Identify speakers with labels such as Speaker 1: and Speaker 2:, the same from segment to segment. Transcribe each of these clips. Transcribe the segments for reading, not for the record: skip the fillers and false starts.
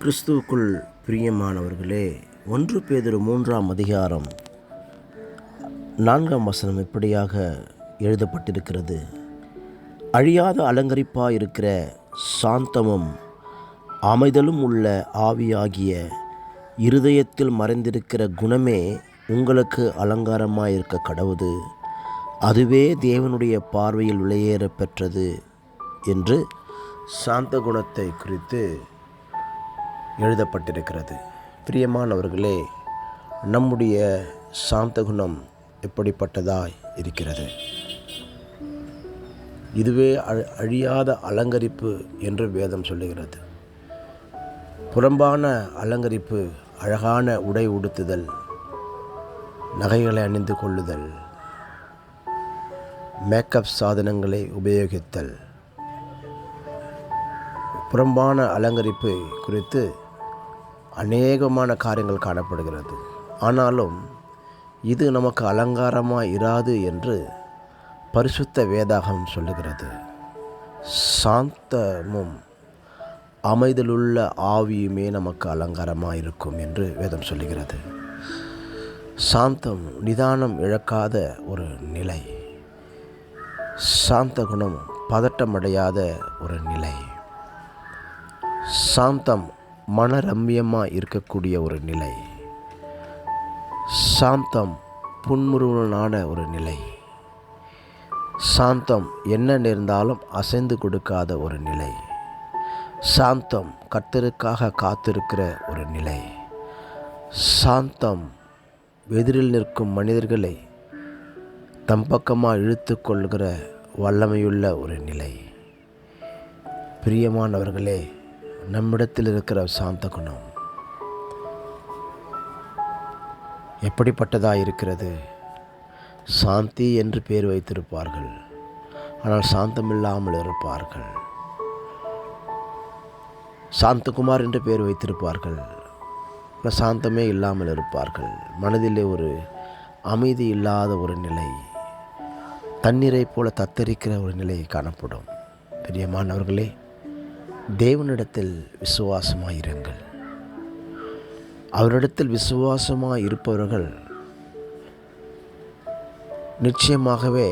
Speaker 1: கிறிஸ்துவுக்குள் பிரியமானவர்களே, 1 பேதுரு 3ஆம் அதிகாரம் 4ஆம் வசனம் இப்படியாக எழுதப்பட்டிருக்கிறது. அழியாத அலங்கரிப்பாயிருக்கிற சாந்தமும் அமைதலும் உள்ள ஆவியாகிய இருதயத்தில் மறைந்திருக்கிற குணமே உங்களுக்கு அலங்காரமாயிருக்க கடவுது. அதுவே தேவனுடைய பார்வையில் விலையேற பெற்றது என்று சாந்த குணத்தை குறித்து எழுதப்பட்டிருக்கிறது. பிரியமானவர்களே, நம்முடைய சாந்த குணம் எப்படிப்பட்டதாய் இருக்கிறது? இதுவே அழியாத அலங்கரிப்பு என்று வேதம் சொல்லுகிறது. புறம்பான அலங்கரிப்பு அழகான உடை உடுத்துதல், நகைகளை அணிந்து கொள்ளுதல், மேக்கப் சாதனங்களை உபயோகித்தல். புறம்பான அலங்கரிப்பு குறித்து அநேகமான காரியங்கள் காணப்படுகிறது. ஆனாலும் இது நமக்கு அலங்காரமாக இராது என்று பரிசுத்த வேதாகம் சொல்லுகிறது. சாந்தமும் அமைதலுள்ள ஆவியுமே நமக்கு அலங்காரமாக இருக்கும் என்று வேதம் சொல்லுகிறது. சாந்தம் நிதானம் இழக்காத ஒரு நிலை. சாந்த குணம் பதட்டமடையாத ஒரு நிலை. சாந்தம் மனரம்யமாக இருக்கக்கூடிய ஒரு நிலை. சாந்தம் புன்முறுவலான ஒரு நிலை. சாந்தம் என்ன நேர்ந்தாலும் அசைந்து கொடுக்காத ஒரு நிலை. சாந்தம் கர்த்தருக்காக காத்திருக்கிற ஒரு நிலை. சாந்தம் எதிரில் நிற்கும் மனிதர்களை தம் பக்கமாக இழுத்து கொள்கிற வல்லமையுள்ள ஒரு நிலை. பிரியமானவர்களே, நம்மிடத்தில் இருக்கிற சாந்த குணம் எப்படிப்பட்டதாக இருக்கிறது? சாந்தி என்று பேர் வைத்திருப்பார்கள், ஆனால் சாந்தமில்லாமல் இருப்பார்கள். சாந்தகுமார் என்று பேர் வைத்திருப்பார்கள், ஆனால் சாந்தமே இல்லாமல் இருப்பார்கள். மனதிலே ஒரு அமைதி இல்லாத ஒரு நிலை, தண்ணீரை போல தத்தரிக்கிற ஒரு நிலை காணப்படும். பிரியமானவர்களே, தேவனிடத்தில் விசுவாசமாயிருங்கள். அவரிடத்தில் விசுவாசமாக இருப்பவர்கள் நிச்சயமாகவே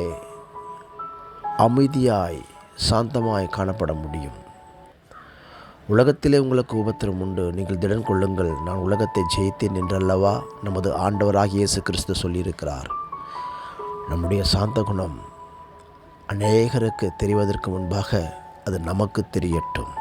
Speaker 1: அமைதியாய் சாந்தமாய் காணப்பட முடியும். உலகத்திலே உங்களுக்கு உபத்திரம் உண்டு, நீங்கள் திடன் கொள்ளுங்கள், நான் உலகத்தை ஜெயித்தேன் என்றல்லவா நமது ஆண்டவராகிய இயேசு கிறிஸ்து சொல்லியிருக்கிறார். நம்முடைய சாந்த குணம் அநேகருக்கு தெரிவதற்கு முன்பாக அது நமக்கு தெரியட்டும்.